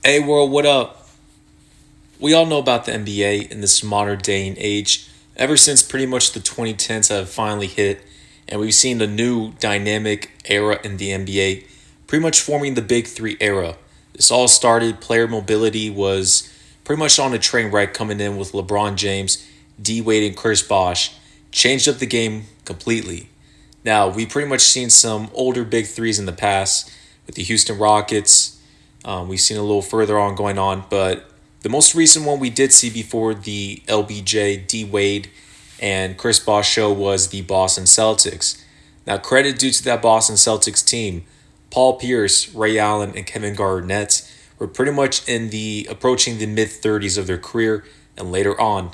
Hey world, what up? We all know about the NBA in this modern day and age. Ever since pretty much the 2010s have finally hit, and we've seen a new dynamic era in the NBA, pretty much forming the Big Three era. This all started, player mobility was pretty much on a train wreck coming in with LeBron James, D Wade, and Chris Bosh, changed up the game completely. Now, we've pretty much seen some older Big Threes in the past with the Houston Rockets. We've seen a little further on going on, but the most recent one we did see before the LBJ, D Wade, and Chris Bosh show was the Boston Celtics. Now, credit due to that Boston Celtics team, Paul Pierce, Ray Allen, and Kevin Garnett were pretty much in the approaching the mid 30s of their career and later on.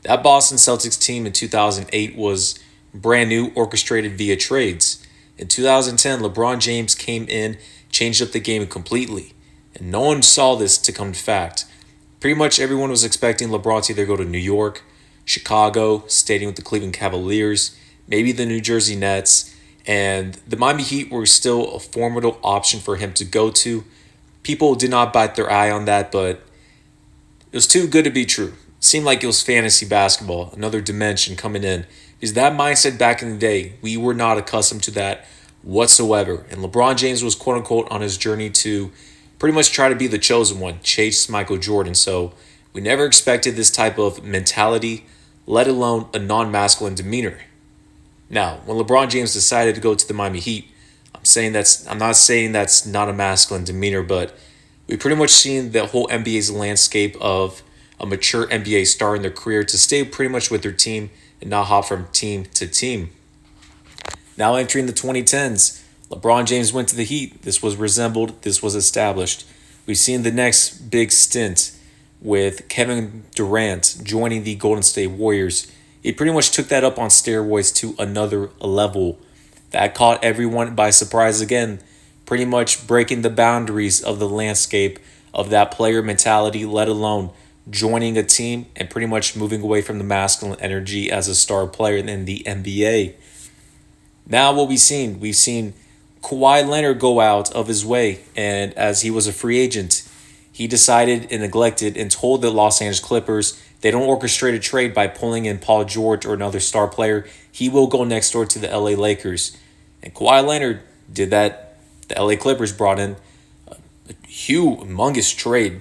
That Boston Celtics team in 2008 was brand new, orchestrated via trades. In 2010, LeBron James came in, changed up the game completely, and no one saw this to come to fact. Pretty much everyone was expecting LeBron to either go to New York, Chicago, staying with the Cleveland Cavaliers, maybe the New Jersey Nets, and the Miami Heat were still a formidable option for him to go to. People did not bite their eye on that, but it was too good to be true. It seemed like it was fantasy basketball, another dimension coming in. Because that mindset back in the day, we were not accustomed to that whatsoever. And LeBron James was quote unquote on his journey to pretty much try to be the chosen one, chase Michael Jordan. So we never expected this type of mentality, let alone a non-masculine demeanor. Now, when LeBron James decided to go to the Miami Heat, I'm not saying that's not a masculine demeanor, but we pretty much seen the whole NBA's landscape of a mature NBA star in their career to stay pretty much with their team and not hop from team to team. Now entering the 2010s, LeBron James went to the Heat. This was established. We've seen the next big stint with Kevin Durant joining the Golden State Warriors. He pretty much took that up on steroids to another level. That caught everyone by surprise again, pretty much breaking the boundaries of the landscape of that player mentality, let alone joining a team and pretty much moving away from the masculine energy as a star player in the NBA. Now what we've seen Kawhi Leonard go out of his way, and as he was a free agent, he decided and neglected and told the Los Angeles Clippers they don't orchestrate a trade by pulling in Paul George or another star player. He will go next door to the LA Lakers. And Kawhi Leonard did that. The LA Clippers brought in a humongous trade,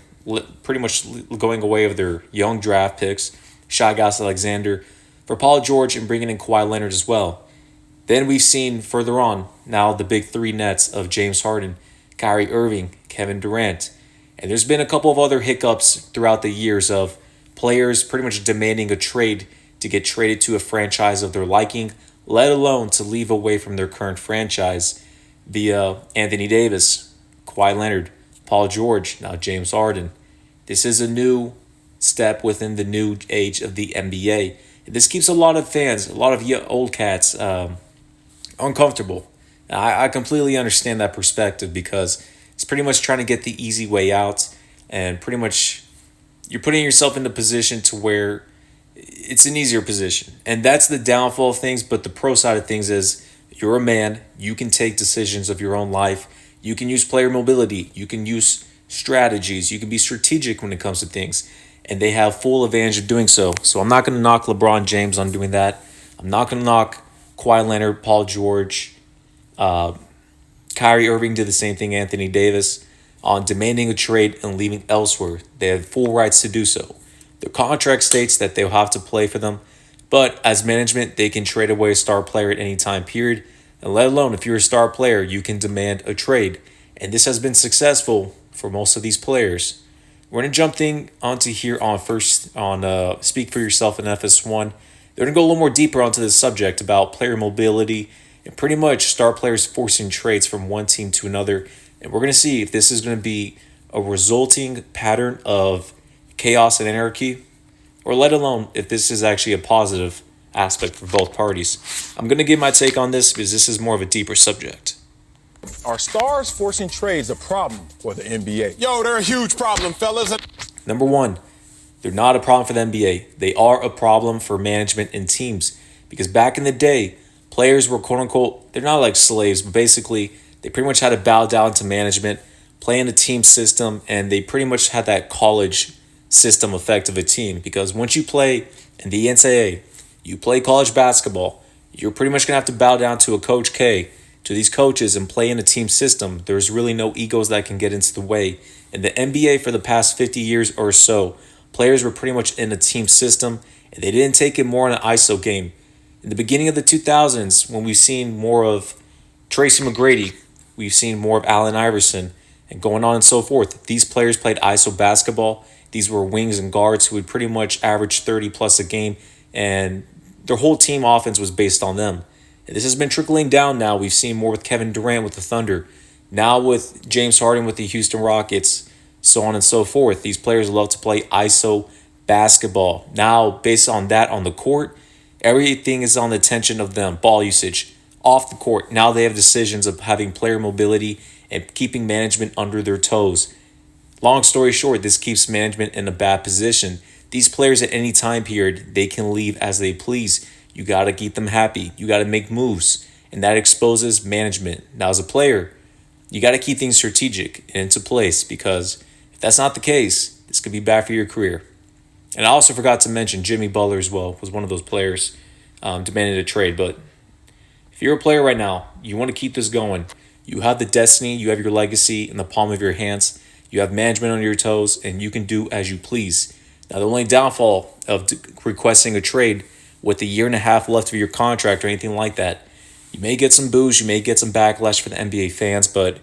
pretty much going away of their young draft picks, Shai Alexander, for Paul George and bringing in Kawhi Leonard as well. Then we've seen further on now the big three nets of James Harden, Kyrie Irving, Kevin Durant. And there's been a couple of other hiccups throughout the years of players pretty much demanding a trade to get traded to a franchise of their liking, let alone to leave away from their current franchise via Anthony Davis, Kawhi Leonard, Paul George, now James Harden. This is a new step within the new age of the NBA. This keeps a lot of fans, a lot of old cats uncomfortable. I completely understand that perspective because it's pretty much trying to get the easy way out, and pretty much you're putting yourself in a position to where it's an easier position. And that's the downfall of things, but the pro side of things is you're a man, you can take decisions of your own life, you can use player mobility, you can use strategies, you can be strategic when it comes to things, and they have full advantage of doing so. So I'm not going to knock LeBron James on doing that. I'm not going to knock Kawhi Leonard, Paul George, Kyrie Irving did the same thing, Anthony Davis, on demanding a trade and leaving elsewhere. They have full rights to do so. Their contract states that they'll have to play for them, but as management, they can trade away a star player at any time period, and let alone if you're a star player, you can demand a trade. And this has been successful for most of these players. We're going to jump onto here on Speak For Yourself in FS1. They're going to go a little more deeper onto this subject about player mobility and pretty much star players forcing trades from one team to another. And we're going to see if this is going to be a resulting pattern of chaos and anarchy, or let alone if this is actually a positive aspect for both parties. I'm going to give my take on this because this is more of a deeper subject. Are stars forcing trades a problem for the NBA? Yo, they're a huge problem, fellas. Number one, they're not a problem for the NBA. They are a problem for management and teams. Because back in the day, players were quote unquote, they're not like slaves, but basically they pretty much had to bow down to management. play in a team system, and they pretty much had that college system effect of a team, because once you play in the NCAA, you play college basketball, you're pretty much going to have to bow down to a Coach K, to these coaches, and play in a team system. There's really no egos that can get into the way. In the NBA for the past 50 years or so, players were pretty much in a team system, and they didn't take it more in an ISO game. In the beginning of the 2000s, when we've seen more of Tracy McGrady, we've seen more of Allen Iverson, and going on and so forth, these players played ISO basketball. These were wings and guards who would pretty much average 30 plus a game, and their whole team offense was based on them. And this has been trickling down now. We've seen more with Kevin Durant with the Thunder, now with James Harden with the Houston Rockets, so on and so forth. These players love to play ISO basketball. Now, based on that on the court, everything is on the attention of them. Ball usage, off the court. Now they have decisions of having player mobility and keeping management under their toes. Long story short, this keeps management in a bad position. These players at any time period, they can leave as they please. You got to keep them happy. You got to make moves. And that exposes management. Now, as a player, you got to keep things strategic and into place, because if that's not the case, this could be bad for your career. And I also forgot to mention Jimmy Butler as well was one of those players demanding a trade. But if you're a player right now, you want to keep this going. You have the destiny, you have your legacy in the palm of your hands. You have management on your toes, and you can do as you please. Now, the only downfall of requesting a trade with a year and a half left of your contract or anything like that, you may get some boos, you may get some backlash for the NBA fans, but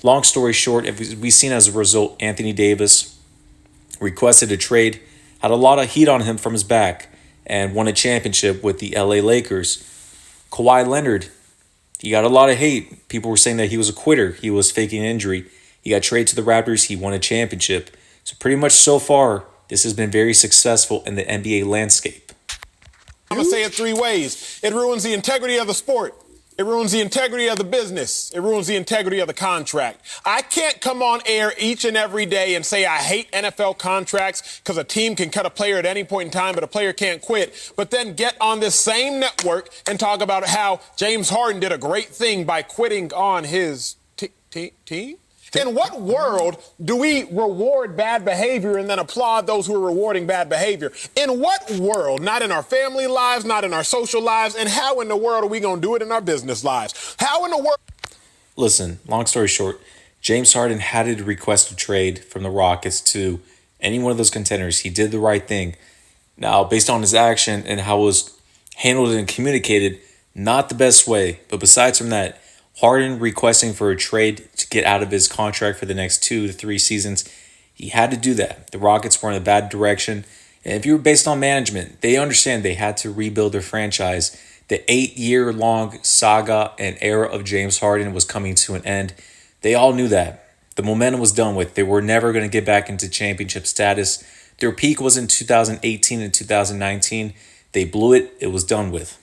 long story short, if we've seen as a result, Anthony Davis requested a trade, had a lot of heat on him from his back, and won a championship with the LA Lakers. Kawhi Leonard, he got a lot of hate. People were saying that he was a quitter, he was faking an injury. He got traded to the Raptors, he won a championship. So pretty much so far, this has been very successful in the NBA landscape. I'm going to say it three ways. It ruins the integrity of the sport. It ruins the integrity of the business. It ruins the integrity of the contract. I can't come on air each and every day and say I hate NFL contracts because a team can cut a player at any point in time, but a player can't quit. But then get on this same network and talk about how James Harden did a great thing by quitting on his team. In what world do we reward bad behavior and then applaud those who are rewarding bad behavior? In what world? Not in our family lives, not in our social lives, and how in the world are we going to do it in our business lives? How in the world? Listen, long story short, James Harden had to request a trade from the Rockets to any one of those contenders. He did the right thing. Now, based on his action and how it was handled and communicated, not the best way. But besides from that, Harden requesting for a trade to get out of his contract for the next 2 to 3 seasons, he had to do that. The Rockets were in a bad direction. And if you were based on management, they understand they had to rebuild their franchise. The 8-year-long saga and era of James Harden was coming to an end. They all knew that. The momentum was done with. They were never going to get back into championship status. Their peak was in 2018 and 2019. They blew it. It was done with.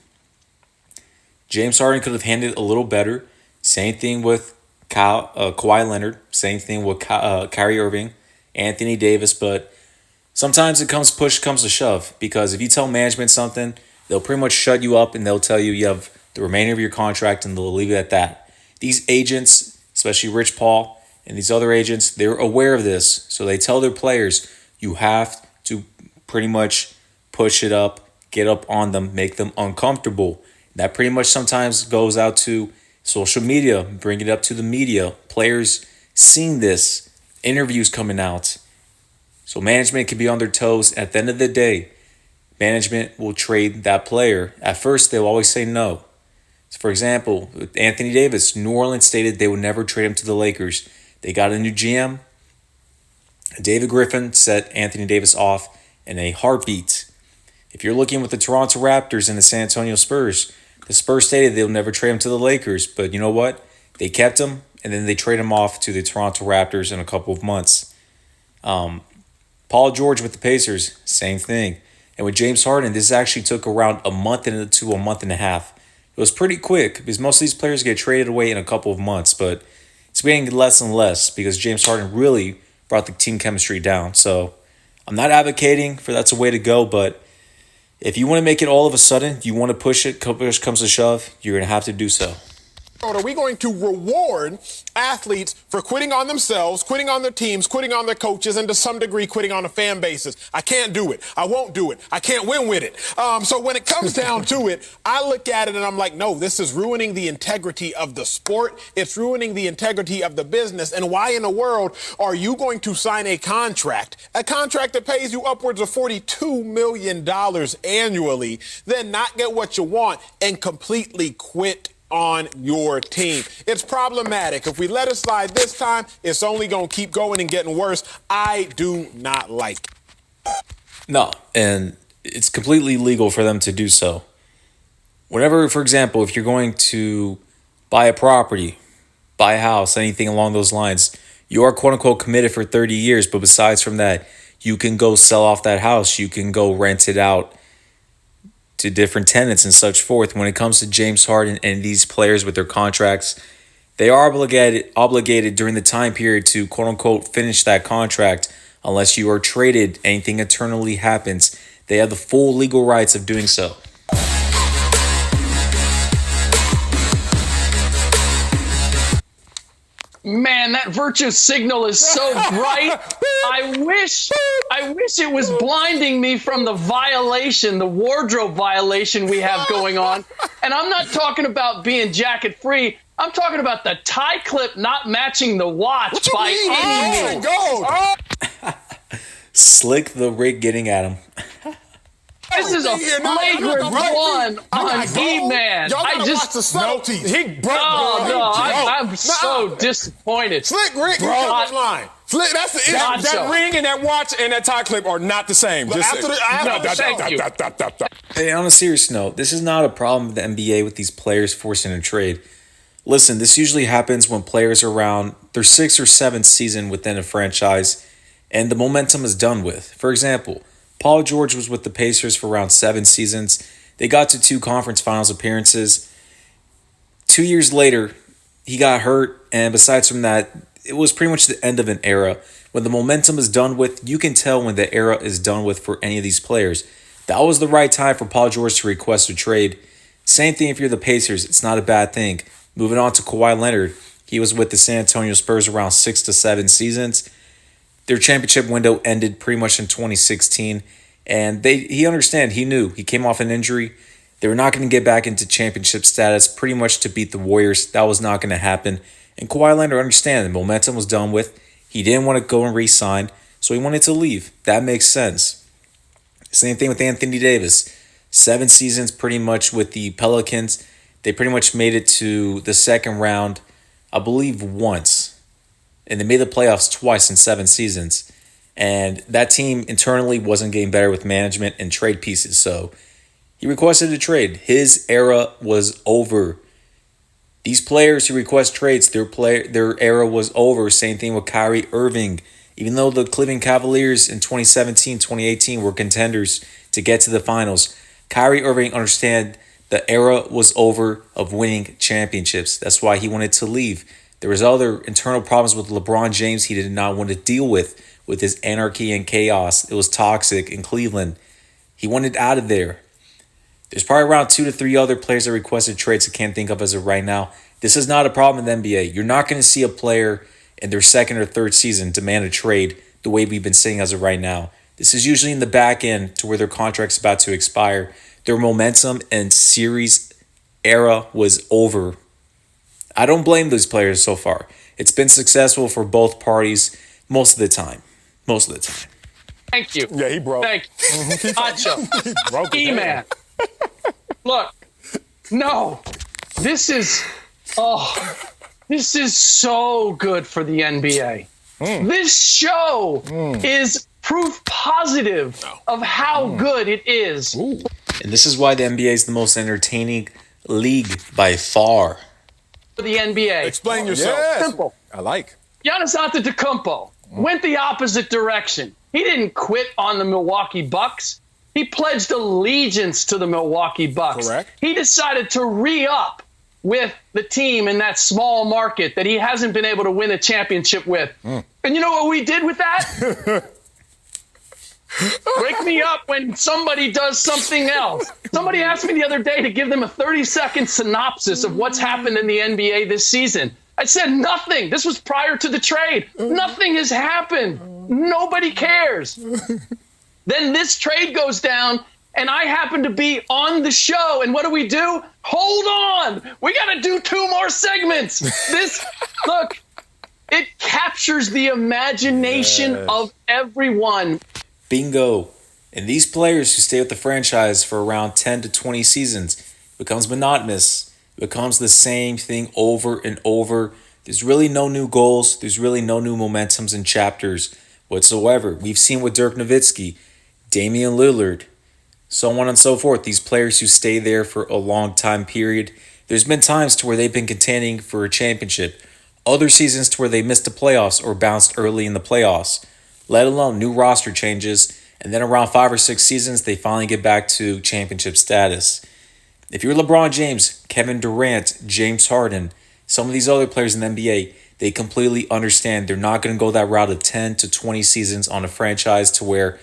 James Harden could have handled it a little better. Same thing with Kawhi Leonard. Same thing with Kyrie Irving, Anthony Davis. But sometimes push comes to shove. Because if you tell management something, they'll pretty much shut you up and they'll tell you have the remainder of your contract and they'll leave it at that. These agents, especially Rich Paul and these other agents, they're aware of this. So they tell their players, you have to pretty much push it up, get up on them, make them uncomfortable. That pretty much sometimes goes out to social media, bring it up to the media, players seeing this, interviews coming out. So management can be on their toes. At the end of the day, management will trade that player. At first, they'll always say no. So for example, with Anthony Davis, New Orleans stated they would never trade him to the Lakers. They got a new GM. David Griffin set Anthony Davis off in a heartbeat. If you're looking with the Toronto Raptors and the San Antonio Spurs, the Spurs stated they'll never trade him to the Lakers, but you know what? They kept him, and then they trade him off to the Toronto Raptors in a couple of months. Paul George with the Pacers, same thing. And with James Harden, this actually took around a month to a month and a half. It was pretty quick because most of these players get traded away in a couple of months, but it's getting less and less because James Harden really brought the team chemistry down. So I'm not advocating for that's a way to go, but if you want to make it all of a sudden, you want to push it, push comes to shove, you're going to have to do so. Are we going to reward athletes for quitting on themselves, quitting on their teams, quitting on their coaches, and to some degree quitting on the fan bases? I can't do it. I won't do it. I can't win with it. So when it comes down to it, I look at it and I'm like, no, this is ruining the integrity of the sport. It's ruining the integrity of the business. And why in the world are you going to sign a contract that pays you upwards of $42 million annually, then not get what you want and completely quit on your team? It's problematic. If we let it slide this time, it's only going to keep going and getting worse. I do not like it. No, and it's completely legal for them to do so. Whenever, for example, if you're going to buy a property, buy a house, anything along those lines, you are quote-unquote committed for 30 years, but besides from that, you can go sell off that house, you can go rent it out to different tenants and such forth. When it comes to James Harden and these players with their contracts, they are obligated during the time period to quote unquote finish that contract. Unless you are traded, anything eternally happens, they have the full legal rights of doing so. Man, that virtue signal is so bright. I wish it was blinding me from the violation, the wardrobe violation we have going on. And I'm not talking about being jacket free. I'm talking about the tie clip not matching the watch by any means. Slick the Rick getting at him. This is a flagrant one on D-Man. I just watch the subtleties. He broke. I'm so disappointed. Slick Rick, line. Slick, that's the issue. That ring and that watch and that tie clip are not the same. Thank you. Hey, on a serious note, this is not a problem with the NBA with these players forcing a trade. Listen, this usually happens when players are around their 6th or 7th season within a franchise and the momentum is done with. For example, Paul George was with the Pacers for around 7 seasons. They got to 2 conference finals appearances. 2 years later, he got hurt, and besides from that, it was pretty much the end of an era. When the momentum is done with, you can tell when the era is done with for any of these players. That was the right time for Paul George to request a trade. Same thing if you're the Pacers. It's not a bad thing. Moving on to Kawhi Leonard. He was with the San Antonio Spurs around 6 to 7 seasons. Their championship window ended pretty much in 2016, and he knew he came off an injury. They were not going to get back into championship status pretty much to beat the Warriors. That was not going to happen. And Kawhi Leonard understand the momentum was done with. He didn't want to go and re-sign, so he wanted to leave. That makes sense. Same thing with Anthony Davis. 7 seasons pretty much with the Pelicans. They pretty much made it to the second round, I believe once. And they made the playoffs twice in 7 seasons. And that team internally wasn't getting better with management and trade pieces. So he requested a trade. His era was over. These players who request trades, their era was over. Same thing with Kyrie Irving. Even though the Cleveland Cavaliers in 2017, 2018 were contenders to get to the finals, Kyrie Irving understand the era was over of winning championships. That's why he wanted to leave. There was other internal problems with LeBron James he did not want to deal with his anarchy and chaos. It was toxic in Cleveland. He wanted out of there. There's probably around 2 to 3 other players that requested trades I can't think of as of right now. This is not a problem in the NBA. You're not going to see a player in their 2nd or 3rd season demand a trade the way we've been seeing as of right now. This is usually in the back end to where their contract's about to expire. Their momentum and series era was over. I don't blame those players so far. It's been successful for both parties most of the time. Thank you. Yeah, he broke. Thank you. Macho. He E-Man. Look, no. This is so good for the NBA. This show is proof positive of how good it is. And this is why the NBA is the most entertaining league by far. For the NBA. Explain yourself. Yes. Simple. I like. Giannis Antetokounmpo went the opposite direction. He didn't quit on the Milwaukee Bucks. He pledged allegiance to the Milwaukee Bucks. Correct. He decided to re-up with the team in that small market that he hasn't been able to win a championship with. And you know what we did with that? Wake me up when somebody does something else. Somebody asked me the other day to give them a 30-second synopsis of what's happened in the NBA this season. I said nothing. This was prior to the trade. Nothing has happened. Nobody cares. Then this trade goes down, and I happen to be on the show. And what do? Hold on. We got to do 2 more segments. Look, it captures the imagination of everyone. Bingo. And these players who stay with the franchise for around 10 to 20 seasons becomes monotonous. It becomes the same thing over and over. There's really no new goals. There's really no new momentums and chapters whatsoever. We've seen with Dirk Nowitzki, Damian Lillard, so on and so forth. These players who stay there for a long time period. There's been times to where they've been contending for a championship. Other seasons to where they missed the playoffs or bounced early in the playoffs. Let alone new roster changes, and then around 5 or 6 seasons, they finally get back to championship status. If you're LeBron James, Kevin Durant, James Harden, some of these other players in the NBA, they completely understand they're not going to go that route of 10 to 20 seasons on a franchise to where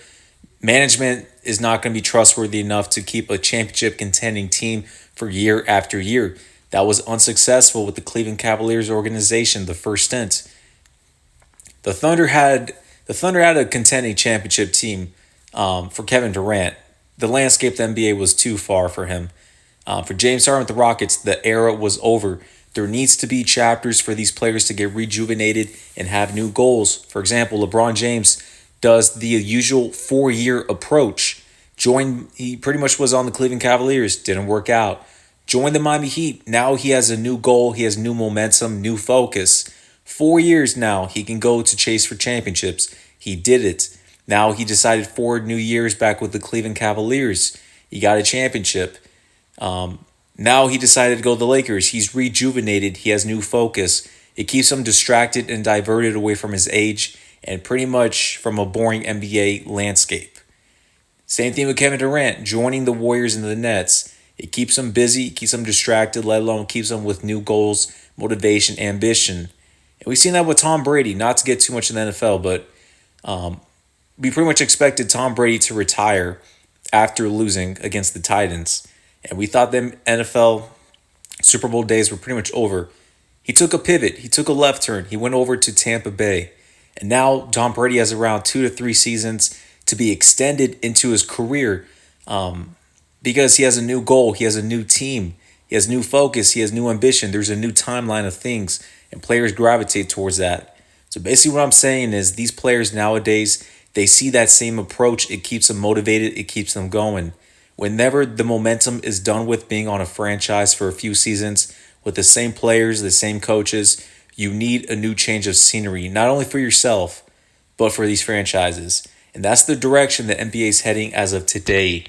management is not going to be trustworthy enough to keep a championship contending team for year after year. That was unsuccessful with the Cleveland Cavaliers organization the first stint. The Thunder had a contending championship team for Kevin Durant. The landscape of the NBA was too far for him. For James Harden with the Rockets, the era was over. There needs to be chapters for these players to get rejuvenated and have new goals. For example, LeBron James does the usual 4-year approach. He pretty much was on the Cleveland Cavaliers, didn't work out. Joined the Miami Heat. Now he has a new goal. He has new momentum, new focus. 4 years now, he can go to chase for championships. He did it. Now he decided 4 new years back with the Cleveland Cavaliers. He got a championship. Now he decided to go to the Lakers. He's rejuvenated. He has new focus. It keeps him distracted and diverted away from his age and pretty much from a boring NBA landscape. Same thing with Kevin Durant, joining the Warriors and the Nets. It keeps him busy, keeps him distracted, let alone keeps him with new goals, motivation, ambition. And we've seen that with Tom Brady, not to get too much in the NFL, but we pretty much expected Tom Brady to retire after losing against the Titans. And we thought them NFL Super Bowl days were pretty much over. He took a pivot. He took a left turn. He went over to Tampa Bay. And now Tom Brady has around 2 to 3 seasons to be extended into his career because he has a new goal. He has a new team. He has new focus. He has new ambition. There's a new timeline of things, and players gravitate towards that. So basically what I'm saying is these players nowadays, they see that same approach. It keeps them motivated. It keeps them going. Whenever the momentum is done with being on a franchise for a few seasons with the same players, the same coaches, you need a new change of scenery, not only for yourself, but for these franchises. And that's the direction the NBA is heading as of today.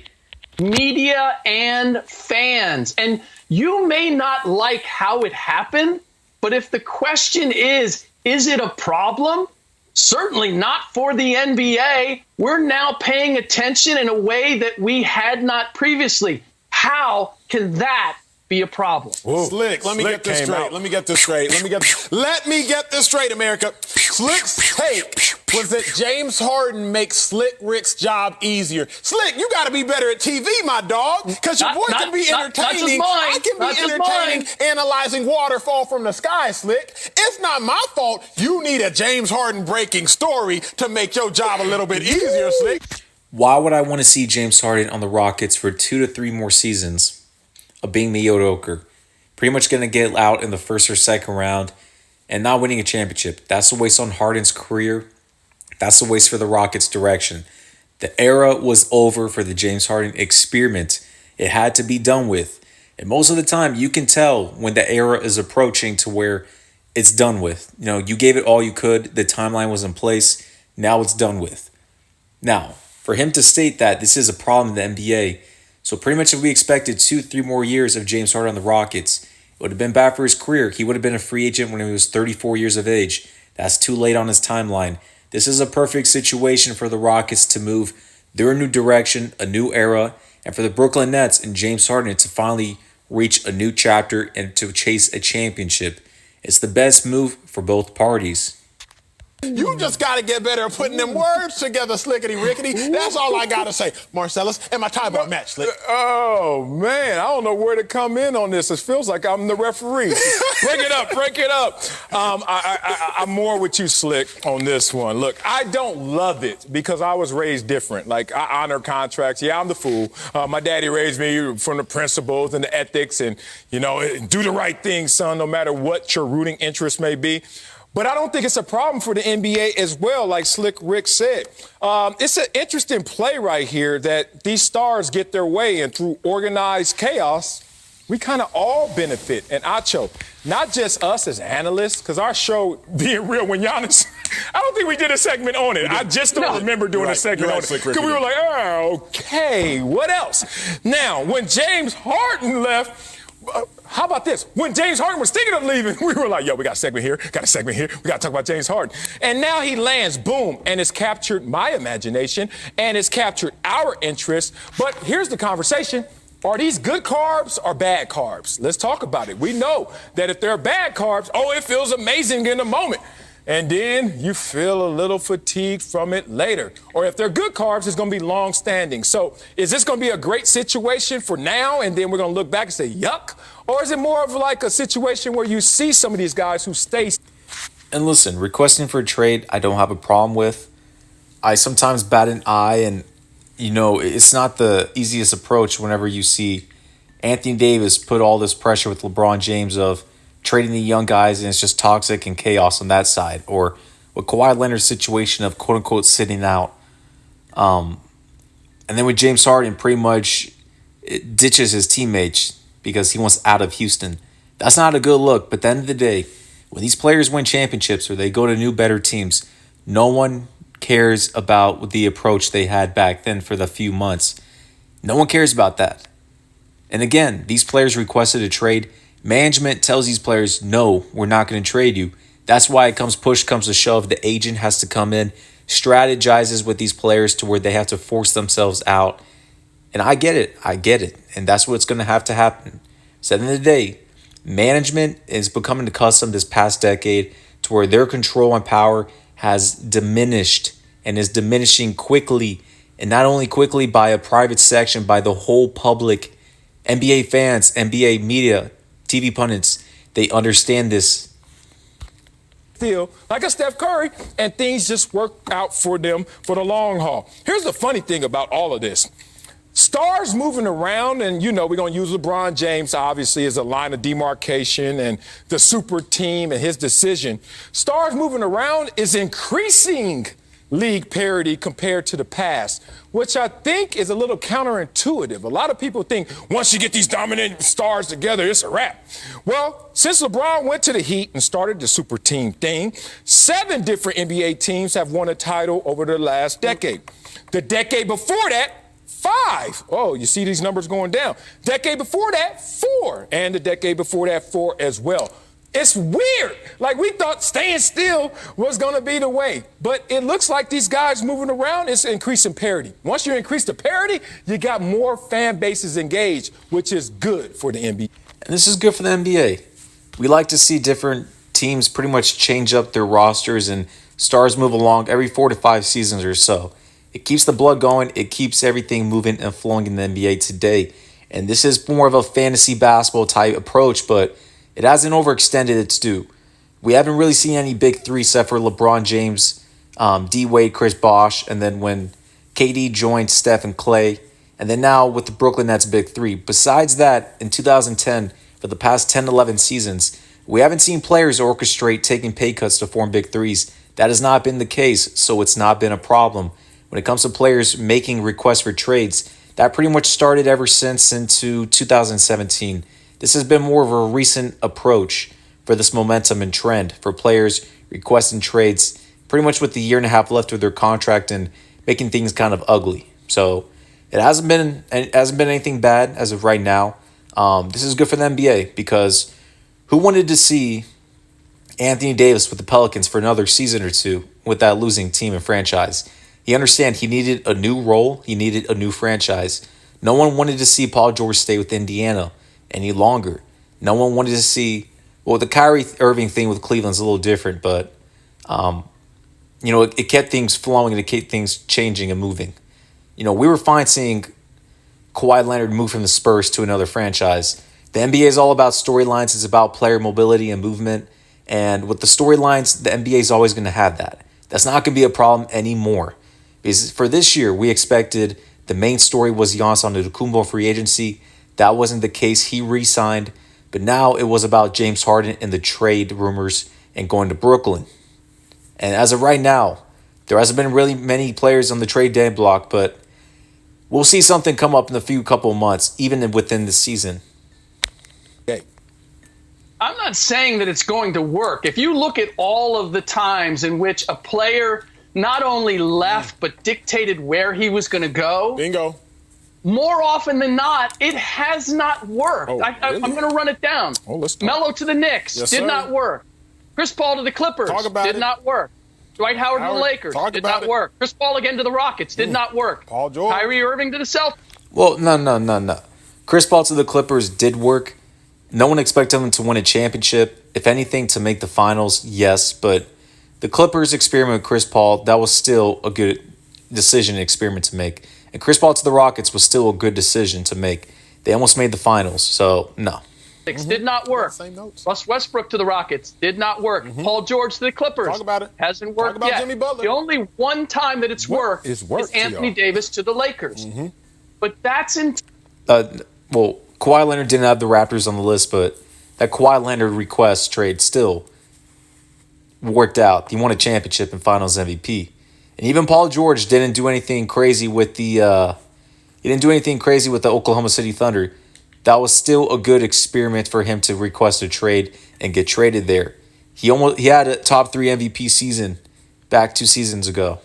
Media and fans. And you may not like how it happened, but if the question is it a problem? Certainly not for the NBA. We're now paying attention in a way that we had not previously. How can that be a problem? Slick, let me get this straight. Let me get this straight, America. Slick's take was that James Harden makes Slick Rick's job easier. Slick, you got to be better at TV, my dog, because your boy can be entertaining. I can be entertaining, analyzing waterfall from the sky, Slick. It's not my fault you need a James Harden breaking story to make your job a little bit easier, Slick. Why would I want to see James Harden on the Rockets for 2 to 3 more seasons of being mediocre? Pretty much going to get out in the first or second round and not winning a championship. That's a waste on Harden's career. That's a waste for the Rockets' direction. The era was over for the James Harden experiment. It had to be done with. And most of the time, you can tell when the era is approaching to where it's done with. You know, you gave it all you could. The timeline was in place. Now it's done with. Now, for him to state that this is a problem in the NBA, so pretty much if we expected 2-3 more years of James Harden on the Rockets, it would have been bad for his career. He would have been a free agent when he was 34 years of age. That's too late on his timeline. This is a perfect situation for the Rockets to move their new direction, a new era, and for the Brooklyn Nets and James Harden to finally reach a new chapter and to chase a championship. It's the best move for both parties. You just got to get better at putting them words together, Slickety Rickety. That's all I got to say. Marcellus, and my tie bar match, Slick. Oh, man, I don't know where to come in on this. It feels like I'm the referee. Break it up, break it up. I'm more with you, Slick, on this one. Look, I don't love it because I was raised different. Like, I honor contracts. Yeah, I'm the fool. My daddy raised me from the principles and the ethics and, do the right thing, son, no matter what your rooting interest may be. But I don't think it's a problem for the NBA as well, like Slick Rick said. It's an interesting play right here that these stars get their way, and through organized chaos, we kind of all benefit. And Acho, not just us as analysts, because our show, Being Real, when Giannis, I don't think we did a segment on it. I just don't remember doing a segment on it. Because we were like, oh, okay, what else? Now, when James Harden left, how about this? When James Harden was thinking of leaving, we were like, yo, we got a segment here, got a segment here. We got to talk about James Harden. And now he lands, boom, and it's captured my imagination and it's captured our interest. But here's the conversation. Are these good carbs or bad carbs? Let's talk about it. We know that if they're bad carbs, it feels amazing in the moment. And then you feel a little fatigued from it later. Or if they're good carbs, it's going to be long-standing. So is this going to be a great situation for now, and then we're going to look back and say, yuck? Or is it more of like a situation where you see some of these guys who stay? And listen, requesting for a trade, I don't have a problem with. I sometimes bat an eye, and, it's not the easiest approach whenever you see Anthony Davis put all this pressure with LeBron James of trading the young guys, and it's just toxic and chaos on that side. Or with Kawhi Leonard's situation of quote-unquote sitting out. And then with James Harden, pretty much it ditches his teammates because he wants out of Houston. That's not a good look. But at the end of the day, when these players win championships or they go to new, better teams, no one cares about the approach they had back then for the few months. No one cares about that. And again, these players requested a trade. Management tells these players, no, we're not going to trade you. That's why push comes to shove. The agent has to come in, strategizes with these players to where they have to force themselves out. And I get it. And that's what's going to happen. So at the end of the day, management is becoming accustomed this past decade to where their control and power has diminished and is diminishing quickly. And not only quickly by a private section, by the whole public, NBA fans, NBA media, TV pundits, they understand this. Feel like a Steph Curry, and things just work out for them for the long haul. Here's the funny thing about all of this. Stars moving around, and we're going to use LeBron James, obviously, as a line of demarcation and the super team and his decision. Stars moving around is increasing league parity compared to the past, which I think is a little counterintuitive. A lot of people think once you get these dominant stars together, it's a wrap. Well, since LeBron went to the Heat and started the super team thing, 7 different NBA teams have won a title over the last decade. The decade before that, 5. Oh, you see these numbers going down. Decade before that, 4. And the decade before that, 4 as well. It's weird. Like, we thought staying still was going to be the way. But it looks like these guys moving around is increasing parity. Once you increase the parity, you got more fan bases engaged, which is good for the NBA. And this is good for the NBA. We like to see different teams pretty much change up their rosters and stars move along every 4 to 5 seasons or so. It keeps the blood going. It keeps everything moving and flowing in the NBA today. And this is more of a fantasy basketball type approach, but it hasn't overextended its due. We haven't really seen any big 3 except for LeBron James, D-Wade, Chris Bosh, and then when KD joined Steph and Clay, and then now with the Brooklyn Nets big 3. Besides that, in 2010, for the past 10, 11 seasons, we haven't seen players orchestrate taking pay cuts to form big 3s. That has not been the case, so it's not been a problem. When it comes to players making requests for trades, that pretty much started ever since into 2017. This has been more of a recent approach for this momentum and trend for players requesting trades pretty much with the year and a half left of their contract and making things kind of ugly. So it hasn't been anything bad as of right now. This is good for the NBA because who wanted to see Anthony Davis with the Pelicans for another season or two with that losing team and franchise? He understand he needed a new role. He needed a new franchise. No one wanted to see Paul George stay with Indiana any longer. No one wanted to see, well, the Kyrie Irving thing with Cleveland's a little different, but it kept things flowing and it kept things changing and moving. We were fine seeing Kawhi Leonard move from the Spurs to another franchise. The NBA is all about storylines. It's about player mobility and movement. And with the storylines, the NBA is always going to have that. That's not going to be a problem anymore. Because for this year, we expected the main story was Giannis Antetokounmpo free agency. That wasn't the case. He re-signed. But now it was about James Harden and the trade rumors and going to Brooklyn. And as of right now, there hasn't been really many players on the trade deadline block, but we'll see something come up in a couple of months, even within the season. Okay. I'm not saying that it's going to work. If you look at all of the times in which a player not only left but dictated where he was going to go, Bingo. more often than not, it has not worked. Oh, I'm going to run it down. Oh, let's talk. Melo to the Knicks, Yes, did sir. not work. Chris Paul to the Clippers, Talk about did it. not work. Dwight Howard to the Lakers, talk did about not it. work. Chris Paul again to the Rockets, did not work. Paul George. Kyrie Irving to the Celtics. Well, no. Chris Paul to the Clippers did work. No one expected him to win a championship. If anything, to make the finals, yes. But the Clippers experiment with Chris Paul, that was still a good decision and experiment to make. And Chris Paul to the Rockets was still a good decision to make. They almost made the finals, so no. Did not work. Same notes. Russ Westbrook to the Rockets, did not work. Paul George to the Clippers, Talk about it. hasn't worked Talk about yet. Jimmy Butler. The only one time that it's worked is is worked to Anthony y'all. Davis to the Lakers. But that's in Well, Kawhi Leonard didn't have the Raptors on the list, but that Kawhi Leonard request trade still worked out. He won a championship and Finals MVP. And even Paul George didn't do anything crazy with the Oklahoma City Thunder. That was still a good experiment for him to request a trade and get traded there. He had a top 3 MVP season back 2 seasons ago.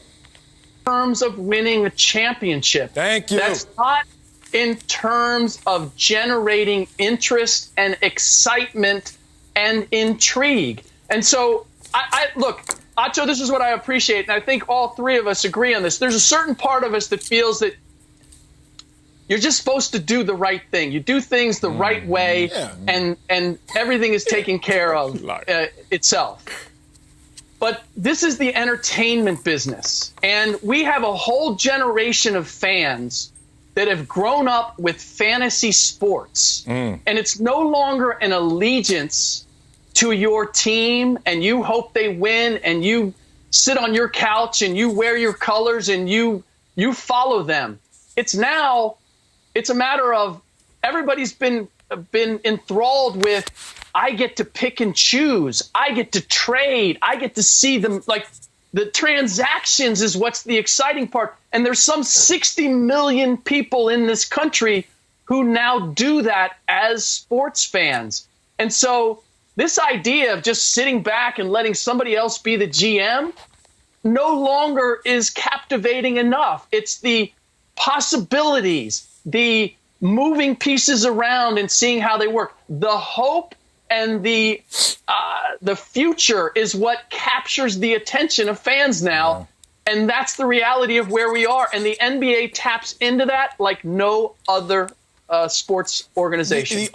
terms of winning a championship. Thank you. That's not in terms of generating interest and excitement and intrigue. And so, I look, Acho, this is what I appreciate, and I think all three of us agree on this. There's a certain part of us that feels that you're just supposed to do the right thing. You do things the right way, and everything is taken care of itself. But this is the entertainment business, and we have a whole generation of fans that have grown up with fantasy sports, and it's no longer an allegiance to your team, and you hope they win, and you sit on your couch, and you wear your colors, and you follow them. It's a matter of everybody's been enthralled with, I get to pick and choose. I get to trade. I get to see them. Like, the transactions is what's the exciting part. And there's some 60 million people in this country who now do that as sports fans. And so this idea of just sitting back and letting somebody else be the GM no longer is captivating enough. It's the possibilities, the moving pieces around and seeing how they work. The hope and the future is what captures the attention of fans now. And that's the reality of where we are. And the NBA taps into that like no other sports organization. The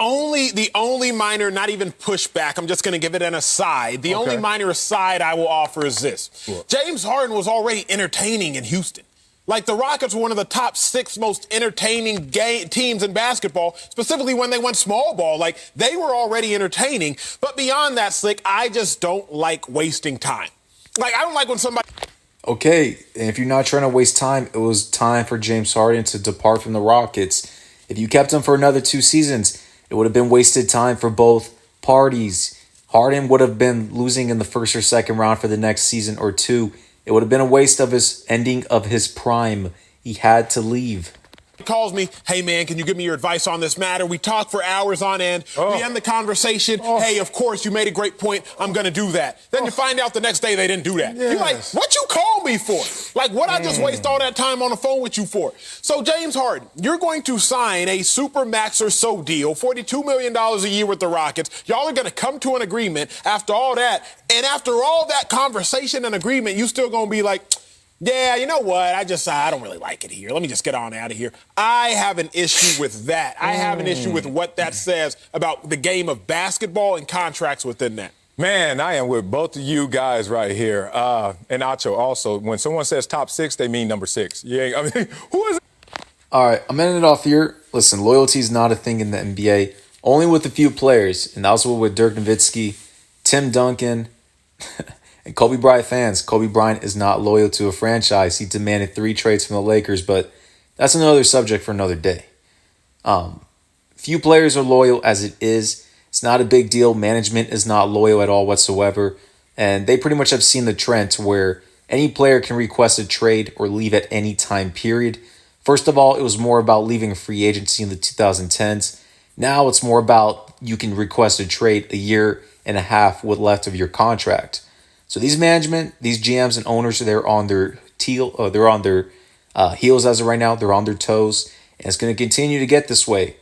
only minor, not even pushback, I'm just going to give it an aside. The only minor aside I will offer is this. Sure. James Harden was already entertaining in Houston. Like, the Rockets were one of the top 6 most entertaining teams in basketball, specifically when they went small ball. Like, they were already entertaining. But beyond that, Slick, I just don't like wasting time. Like, I don't like when somebody... Okay, and if you're not trying to waste time, it was time for James Harden to depart from the Rockets. If you kept him for another 2 seasons, it would have been wasted time for both parties. Harden would have been losing in the first or second round for the next season or 2. It would have been a waste of his ending of his prime. He had to leave. Calls me, hey, man, can you give me your advice on this matter? We talk for hours on end. We end the conversation. Hey, of course, you made a great point. I'm going to do that. Then you find out the next day they didn't do that. You're like, what you call me for? Like, what I just waste all that time on the phone with you for? So, James Harden, you're going to sign a super max or so deal, $42 million a year with the Rockets. Y'all are going to come to an agreement after all that. And after all that conversation and agreement, you still going to be like, yeah, you know what? I don't really like it here. Let me just get on out of here. I have an issue with that. I have an issue with what that says about the game of basketball and contracts within that. Man, I am with both of you guys right here. And Acho also, when someone says top 6, they mean number 6. Yeah, I mean, who is it? All right, I'm ending it off here. Listen, loyalty is not a thing in the NBA, only with a few players, and that was with Dirk Nowitzki, Tim Duncan, and Kobe Bryant fans. Kobe Bryant is not loyal to a franchise. He demanded 3 trades from the Lakers, but that's another subject for another day. Few players are loyal as it is. It's not a big deal. Management is not loyal at all whatsoever, and they pretty much have seen the trend to where any player can request a trade or leave at any time period. First of all, it was more about leaving free agency in the 2010s. Now it's more about you can request a trade a year and a half with left of your contract. So these management, these GMs and owners, they're on their heels as of right now. They're on their toes, and it's going to continue to get this way.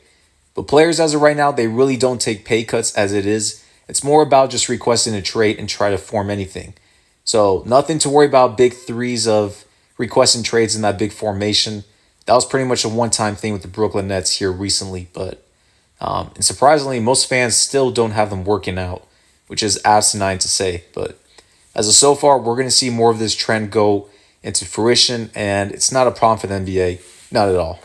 But players as of right now, they really don't take pay cuts as it is. It's more about just requesting a trade and try to form anything. So nothing to worry about big threes of requesting trades in that big formation. That was pretty much a one-time thing with the Brooklyn Nets here recently. But and surprisingly, most fans still don't have them working out, which is asinine to say. But as of so far, we're going to see more of this trend go into fruition, and it's not a problem for the NBA. Not at all.